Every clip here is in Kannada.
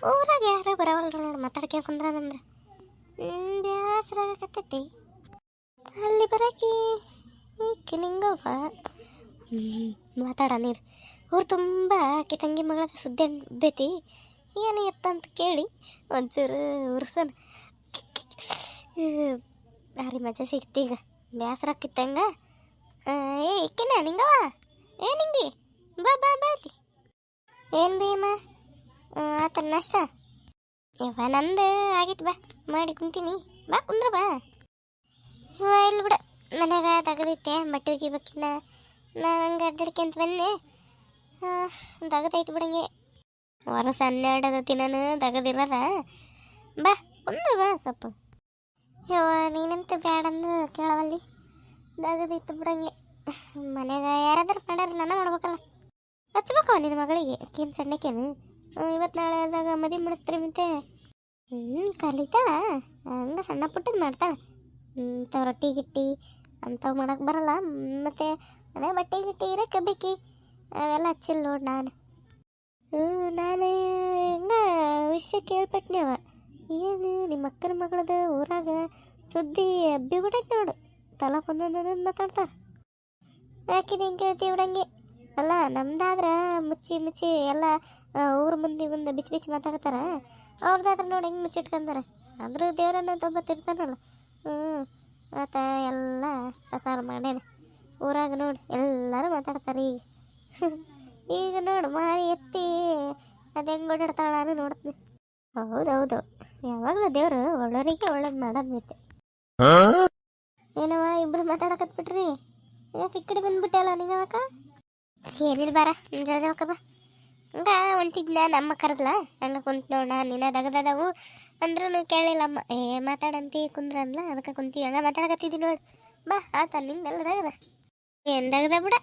ಊರಾಗ ಯಾರು ಬರವಲ್ರ ನೋಡಿ ಮಾತಾಡ್ಕೆ ಕುಂದ್ರಂದ್ರೆ ಬ್ಯಾಸರ ಆಗಕತ್ತೈತಿ. ಅಲ್ಲಿ ಬರಾಕಿ ಈಕೆ ನಿಂಗವ್ವ ಮಾತಾಡ ನೀರು ಊರು ತುಂಬ ಆಕೆ ತಂಗಿ ಮಗಳ ಸುದ್ದಿ ಇದ್ದೈತಿ. ಏನು ಎತ್ತ ಅಂತ ಕೇಳಿ ಒಂಚೂರು ಉರ್ಸನ ಭಾರಿ ಮಜಾ ಸಿಗ್ತಿ. ಈಗ ಬ್ಯಾಸರ ಆಕಿತ್ತಂಗ ಏ ಇಕ್ಕಿನ ನಿಂಗವ ಏ ನಿಂಗಿ ಬಾ ಬಾ ಬಾಲಿ ಏನು ಭೀಮ ಆತ ನಷ್ಟ ಯವ್ವ ನಂದು ಆಗಿತ್ತು ಬಾ ಮಾಡಿ ಕುಂತೀನಿ ಬಾ ಕುಂದ್ರ ಬಾ. ಇವ ಇಲ್ಲಿ ಬಿಡ ಮನ್ಯಾಗ ತಗದೈತೆ ಬಟ್ಟೆ ಒಗಿಬೇಕಿನ್ನ ನಾನು ಹಂಗೆ ಅಡ್ಡಾಡ್ಕೊಂತ ಬಂದೆ ತಗದೈತಿ ಬಿಡಂಗೆ ವರ್ಷ 12 ದಿನನೂ ತಗದಿರೋದ ಬಾ ಕುಂದ್ರ ಬಾ ಸ್ವಲ್ಪ. ಯವ್ವ ನೀನಂತ ಬ್ಯಾಡಂದು ಕೇಳವಲ್ಲಿ ತಗದೈತು ಬಿಡಂಗೆ ಮನ್ಯಾಗ ಯಾರಾದ್ರೂ ಮಾಡ್ಯಾರ ನಾನು ಮಾಡ್ಬೇಕಲ್ಲ ಹಚ್ಬೇಕವ ನಿನ್ನ ಮಗಳಿಗೆ ಅಕ್ಕೇನು ಸಣ್ಣಕ್ಕೇನು ಇವತ್ತು ನಾಳೆ ಆದಾಗ ಮದುವೆ ಮಾಡಿಸ್ತೀರಿ ಮತ್ತೆ ಕಲಿತಾಳ ಹಂಗೆ ಸಣ್ಣ ಪುಟ್ಟದ್ದು ಮಾಡ್ತಾಳೆ. ಇಂಥವು ರೊಟ್ಟಿ ಗಿಟ್ಟಿ ಅಂಥವು ಮಾಡೋಕೆ ಬರಲ್ಲ. ಮತ್ತು ಮನೆ ಬಟ್ಟೆ ಗಿಟ್ಟಿ ಇರೋಕ್ಕೆ ಬೇಕಿ ಅವೆಲ್ಲ ಹಚ್ಚಿಲ್ಲ ನೋಡಿ ನಾನು. ನಾನು ಹೆಂಗ ವಿಷಯ ಕೇಳ್ಪಟ್ನವ ಏನು ನಿಮ್ಮ ಅಕ್ಕನ ಮಗಳದ ಊರಾಗ ಸುದ್ದಿ ಹಬ್ಬಿ ಬಿಡೈತೆ ನೋಡು ತಲಕೊಂದೊಂದೊಂದು ಮಾತಾಡ್ತಾರೆ. ಯಾಕಿದೆ ಹೆಂಗೆ ಕೇಳ್ತೀವಿ ಬಿಡಂಗೆ ಅಲ್ಲ ನಮ್ದಾದ್ರೆ ಮುಚ್ಚಿ ಮುಚ್ಚಿ ಎಲ್ಲ ಊರು ಮುಂದೆ ಬಿಚ್ಚಿ ಬಿಚ್ಚಿ ಮಾತಾಡ್ತಾರೆ. ಅವ್ರದ್ದಾದ್ರೆ ನೋಡಿ ಹೆಂಗೆ ಮುಚ್ಚಿಟ್ಕೊಂತಾರೆ. ಆದರೂ ದೇವರನ್ನ ತೊಂಬತ್ತಿರ್ತಾನಲ್ಲ ಆತ ಎಲ್ಲ ಪ್ರಸಾರ ಮಾಡ್ಯಾನ ಊರಾಗ ನೋಡಿ ಎಲ್ಲರೂ ಮಾತಾಡ್ತಾರೆ. ಈಗ ನೋಡು ಮಾರಿ ಎತ್ತಿ ಅದು ಹೆಂಗೆ ಓಡಾಡ್ತಾಳ ನಾನು ನೋಡ್ತೀನಿ. ಹೌದೌದು ಯಾವಾಗಲೂ ದೇವರು ಒಳ್ಳೋರಿಗೆ ಒಳ್ಳೇದು ಮಾಡೋದು ಮತ್ತೆ ಏನವ ಇಬ್ಬರು ಮಾತಾಡಕತ್ಬಿಟ್ರಿ ಯಾಕೆ ಈ ಕಡೆ ಬಂದ್ಬಿಟ್ಟೆ ಅಲ್ಲ ನೀವಕ್ಕ ಏನಿಲ್ಲ ಬಾರ ಜಲ್ಕ ಬಾ ಹಂಗ ಹೊಂಟಿದ್ನ ನಮ್ಮ ಕರೆದ್ಲ ಹಂಗೆ ಕುಂತ ನೋಡ ನೀನು ದಗದವು ಅಂದ್ರೂ ಕೇಳಿಲ್ಲಮ್ಮ ಮಾತಾಡಂತಿ ಕುಂದ್ರ ಅಂದ್ಲ ಅದಕ್ಕೆ ಕುಂತೀವಿ ಹಂಗೆ ಮಾತಾಡಕತ್ತಿದ್ದಿ ನೋಡಿ ಬಾ ಆತ ನಿಂದೆಲ್ಲ ದಗದ ಏನು ದಗದ ಬಿಡ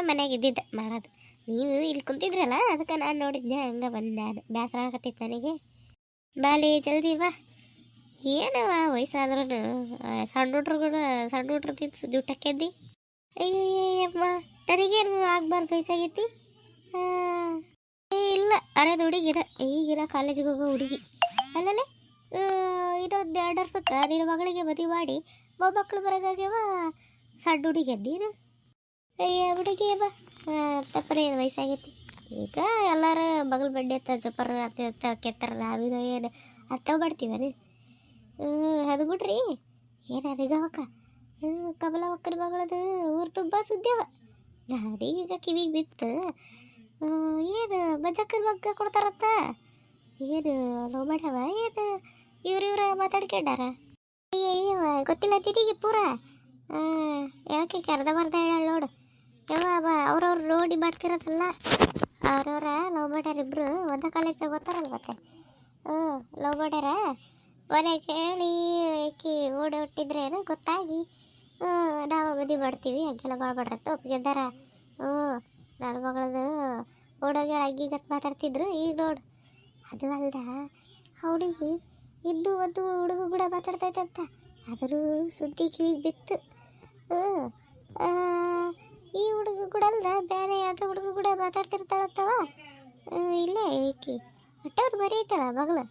ಮನ್ಯಾಗ ಇದ್ದಿದ್ದ ಮಾಡೋದು ನೀವು ಇಲ್ಲಿ ಕುಂತಿದ್ರಲ್ಲ ಅದಕ್ಕೆ ನಾನು ನೋಡಿದ್ದೆ ಹಂಗೆ ಬಂದೆ. ಅದು ಬೇಸರ ಆಗತ್ತಿತ್ತು ನನಗೆ. ಬಾಲಿ ಜಲ್ದಿ ಬಾ ಏನವ ವಯಸ್ಸಾದ್ರೂ ಸಣ್ಣ ಹುಡ್ರು ತಿನ್ಸು ದುಡ್ಡಕ್ಕೆದ್ದಿ ಅಯ್ಯಮ್ಮ ನನಗೇನು ಆಗ್ಬಾರ್ದು ವಯಸ್ಸಾಗೈತಿ. ಇಲ್ಲ ಅರೆದು ಹುಡುಗಿರ ಈಗಿನ ಕಾಲೇಜಿಗೆ ಹೋಗೋ ಹುಡುಗಿ ಅಲ್ಲಲ್ಲೇ ಇನ್ನೊಂದು 2 ವರ್ಷಕ್ಕೆ ನಿನ್ನ ಮಗಳಿಗೆ ಮದುವೆ ಮಾಡಿ ಮೊಮ್ಮಕ್ಕಳು ಬರೋದಾಗ್ಯವ ಸಣ್ಣ ಹುಡುಗಿ ನೀನು ಅಯ್ಯ ಹುಡುಗಿ ಬಾ ತಪ್ಪರೆ ವಯಸ್ಸಾಗೈತಿ. ಈಗ ಎಲ್ಲರೂ ಬಗಲ್ ಬಡ್ಡಿ ಅತ್ತ ಜಪ್ಪರ ಅತ್ತ ಕೆತ್ತರ ನಾವಿನ ಏನು ಅರ್ಥ ಮಾಡ್ತೀವರಿ ಅದು ಬಿಡ್ರಿ ಏನಾರಿಗವಕ್ಕ ಕಮಲ ಒಕ್ಕನ ಮಗಳದು ಊರು ತುಂಬ ಸುದ್ದಿವ ನಾನೀಗ ಕಿವಿಗೆ ಬಿತ್ತು ಏನು ಮಜಕ್ಕನ ಮಗ್ಗ ಕೊಡ್ತಾರತ್ತ ಏನು ಲವ್ ಮಾಡ್ಯವ ಏನು ಇವ್ರ ಮಾತಾಡ್ಕೊಂಡಾರ ಅಯ್ಯಯ್ಯವ ಗೊತ್ತಿಲ್ಲ ತಿರುಗಿ ಪೂರ ಯಾಕೆ ಅರ್ಧಂಬರ್ಧ ಹೇಳ ನೋಡು ಯಾವ ಅವ್ರವ್ರು ನೋಡಿ ಮಾಡ್ತಿರೋದಲ್ಲ ಅವ್ರವ್ರ ಲವ್ ಮಾಡ್ಯಾರ ಇಬ್ಬರು ಒಂದೇ ಕಾಲೇಜ್ನಾಗ ಬರ್ತಾರಲ್ಲ ಮತ್ತೆ ಲವ್ ಮಾಡ್ಯಾರ ಮನೆ ಕೇಳಿ ಏಕಿ ಓಡಿ ಹುಟ್ಟಿದ್ರೇನು ಗೊತ್ತಾಗಿ ನಾವು ಮದುವೆ ಮಾಡ್ತೀವಿ ಹಂಗೆಲ್ಲ ಮಾಡ್ಬೇಡ್ರಂತ ಒಪ್ಪಿಗೆದ್ದಾರ. ನನ್ನ ಮಗಳದು ಓಡೋಗಿ ಅಗ್ಗಿಗತ್ತು ಮಾತಾಡ್ತಿದ್ರು. ಈಗ ನೋಡು ಅದು ಅಲ್ದ ಹುಡುಗಿ ಇನ್ನೂ ಒಂದು ಹುಡುಗ ಕೂಡ ಮಾತಾಡ್ತೈತಂತ ಆದರೂ ಸುದ್ದಿ ಕಿವಿಗೆ ಬಿತ್ತು. ಈ ಹುಡುಗ ಕೂಡ ಅಲ್ದ ಬೇರೆ ಯಾವುದೋ ಹುಡುಗ ಕೂಡ ಮಾತಾಡ್ತಿರ್ತಾಳತ್ತವ ಇಲ್ಲೇ ಏಕಿ ಹೊಟ್ಟೆವ್ರು ಬರೀ ಐತಲ್ಲ ಮಗಳು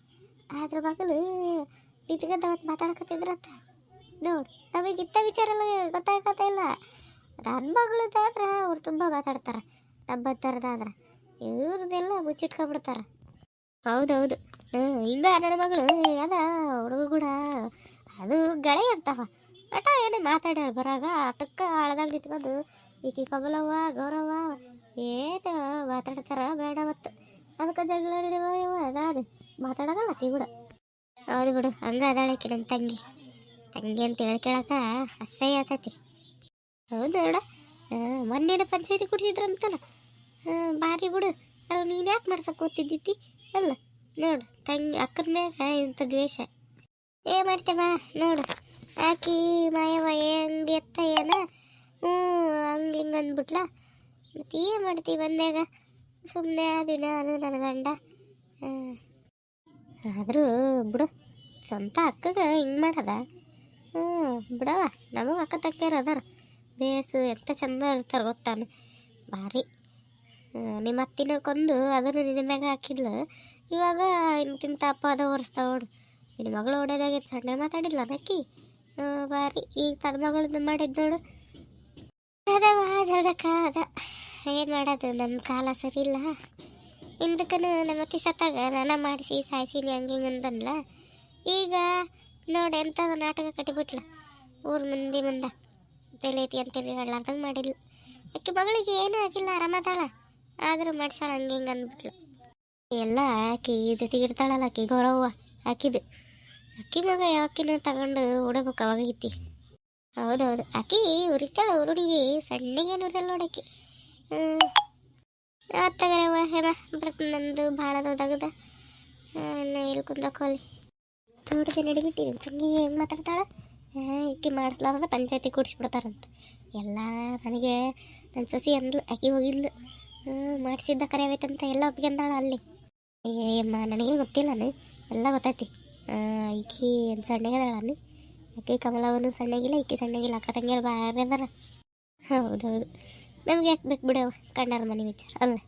ಅದ್ರ ಮಗಳು ನಿಂತ್ಕೊಂಡ ಅವತ್ತು ಮಾತಾಡ್ಕೊತಿದ್ರಂತ ನೋಡು. ನಮಗಿಂಥ ವಿಚಾರ ಎಲ್ಲ ಗೊತ್ತಾಗತ್ತ ಇಲ್ಲ. ನನ್ನ ಮಗಳದಾದ್ರೆ ಅವ್ರು ತುಂಬ ಮಾತಾಡ್ತಾರೆ. ನಮ್ಮಂಥರದಾದ್ರೆ ಇವ್ರದ್ದೆಲ್ಲ ಮುಚ್ಚಿಟ್ಕೊಂಡ್ಬಿಡ್ತಾರೆ. ಹೌದೌದು ಹಿಂಗ ನನ್ನ ಮಗಳು ಅದ ಹುಡುಗ ಕೂಡ ಅದು ಗೆಳೆ ಅಂತವ ಅಟ ಏನೇ ಮಾತಾಡ್ಯಾರ ಬರಾಗ ಅಟಕ್ಕ ಆಳದಾಗ ನಿಂತ್ಕೊಂಡು ಈಕಿ ಕಮಲವ್ವ ಗೌರವ ಏನು ಮಾತಾಡ್ತಾರ ಬೇಡ ಅವತ್ತು ಅದಕ್ಕೆ ಜಗಳ ನಾನು ಮಾತಾಡೋದಲ್ಲ ಆಕಿ ಕೂಡ. ಹೌದು ಬಿಡು ಹಂಗೆ ಅದಾಳಕಿ ನನ್ನ ತಂಗಿ ಅಂತ ಹೇಳ್ಕೊಳಕ ಅಸಹ್ಯ ಆತೈತಿ. ಹೌದು ನೋಡ ಮೊನ್ನೆನ ಪಂಚಾಯತಿ ಕುಡಿಸಿದ್ರಂತಲ್ಲ ಭಾರಿ ಬಿಡು ಅಲ್ಲ ನೀನು ಯಾಕೆ ಮಾಡ್ಸಕ್ಕೆ ಓದ್ತಿದ್ದಿತ್ತಿ ಅಲ್ಲ ನೋಡು ತಂಗಿ ಅಕ್ಕನ ಮ್ಯಾಗ ಇಂಥ ದ್ವೇಷ ಮಾಡ್ತೇವ ನೋಡು ಆಕಿ ಮಾಯವ ಹೆಂಗೆ ಎತ್ತ ಏನ ಹಂಗೆ ಹಿಂಗೆ ಅಂದ್ಬಿಟ್ಲ ಮತ್ತು ಏನು ಮಾಡ್ತೀವಿ ಬಂದಾಗ ಸುಮ್ಮನೆ ಅದು ನಾನು ನನ್ನ ಗಂಡ ಆದರೂ ಬಿಡು ಸ್ವಂತ ಅಕ್ಕಗೆ ಹಿಂಗೆ ಮಾಡದ ಬಿಡವ ನಮಗೆ ಅಕ್ಕ ತಕ್ಕಿಯರು ಅದಾರ ಬೇಸು ಎಂತ ಚಂದ ಇರ್ತಾರೆ ಗೊತ್ತಾನೆ ಭಾರಿ. ನಿಮ್ಮ ಅತ್ತಿನ ಕೊಂದು ಅದನ್ನು ನಿನ್ನ ಮ್ಯಾಗ ಹಾಕಿದ್ಲು ಇವಾಗ ಇಂತಿಂತ ಅಪವಾದ ಹೊರಿಸ್ತಾವ ನೋಡು. ನಿನ್ನ ಮಗಳು ಹೊಡೆದಾಗ ಸಣ್ಣ ಮಾತಾಡಿಲ್ಲ ಅದಕ್ಕಿ ಬಾರಿ ಈಗ ತನ್ನ ಮಗಳದ್ದು ಮಾಡಿದ್ದು ನೋಡು. ಅದವ ಜಲ್ದಕ್ಕ ಅದ ಏನು ಮಾಡೋದು, ನಮ್ಮ ಕಾಲ ಸರಿ ಇಲ್ಲ. ಹಿಂದಕ್ಕೂ ನಮ್ಮ ಅತ್ತಿ ಸತ್ತಾಗ ನಾನ ಮಾಡಿಸಿ ಸಾಯಿಸೀನಿ ಹಂಗೆ ಹಿಂಗೆ ಅಂತಂದ್ಲ. ಈಗ ನೋಡಿ ಎಂಥದ್ದು ನಾಟಕ ಕಟ್ಟಿಬಿಟ್ಲ ಊರು ಮಂದಿ ಮುಂದೆ. ತಲೆ ಐತಿ ಅಂತೇಳಿ ಹೇಳಾರ್ದಂಗೆ ಮಾಡಿದ್ಲು. ಅಕ್ಕಿ ಮಗಳಿಗೆ ಏನೂ ಆಗಿಲ್ಲ, ಆರಾಮದಾಳ. ಆದರೂ ಮಾಡ್ಸಾಳ ಹಂಗೆ ಹಿಂಗೆ ಅಂದ್ಬಿಟ್ಲು. ಎಲ್ಲ ಆಕಿ ಜೊತೆಗೆ ಇರ್ತಾಳಲ್ಲ ಆಕಿ ಗೌರವ್ವ ಆಕಿದು. ಅಕ್ಕಿ ಮಗ ಯಾಕಿನ ತಗೊಂಡು ಓಡಬೇಕು ಅವಾಗೈತಿ. ಹೌದೌದು, ಆಕಿ ಉರಿತಾಳೆ ಹುಡುಗಿ, ಸಣ್ಣಗೇನು ಉರಿಯಲ್ಲ ನೋಡಕ್ಕಿ. ತಗರವ್ವ ಹೇಮ ಬರ್ತದೆ, ನಮ್ಮದು ಭಾಳ ದೊಡ್ಡಾಗದ. ಇಲ್ಲಿ ಕುಂದ್ರಕೋಲಿ ನೋಡಿದೆ ನಡಿಬಿಟ್ಟಿನಿ. ತಂಗಿ ಹೆಂಗೆ ಮಾತಾಡ್ತಾಳೆ, ಈಕಿ ಮಾಡಿಸ್ಲಾರ್ದ ಪಂಚಾಯತಿ ಕೂಡಿಸ್ಬಿಡ್ತಾರಂತ ಎಲ್ಲ. ನನಗೆ ನನ್ನ ಸಸಿ ಅಂದ್ಲು, ಆಕಿ ಹೋಗಿದ್ಲು ಮಾಡಿಸಿದ್ದ ಕರೆಯವೈತಂತ ಎಲ್ಲ ಒಪ್ಕೊಂಡಾಳ ಅಲ್ಲಿ. ಅಮ್ಮ ನನಗೆ ಗೊತ್ತಿಲ್ಲ, ಎಲ್ಲ ಗೊತ್ತೈತಿ. ಈಕಿ ಸಣ್ಣಗದಾಳನು, ಆಕಿ ಕಮಲವನು ಸಣ್ಣಗಿಲ್ಲ, ಈಕಿ ಸಣ್ಣಗಿಲ್ಲ, ಅಕ್ಕ ತಂಗಿಯರು ಬಾರಿ ಅದಾರ. ಹೌದೌದು, ನಮ್ಗೆ ಯಾಕೆ ಬೇಕು ಬಿಡವ ಕಂಡಾರ ಮನೆ ವಿಚಾರ ಅಲ್ಲ.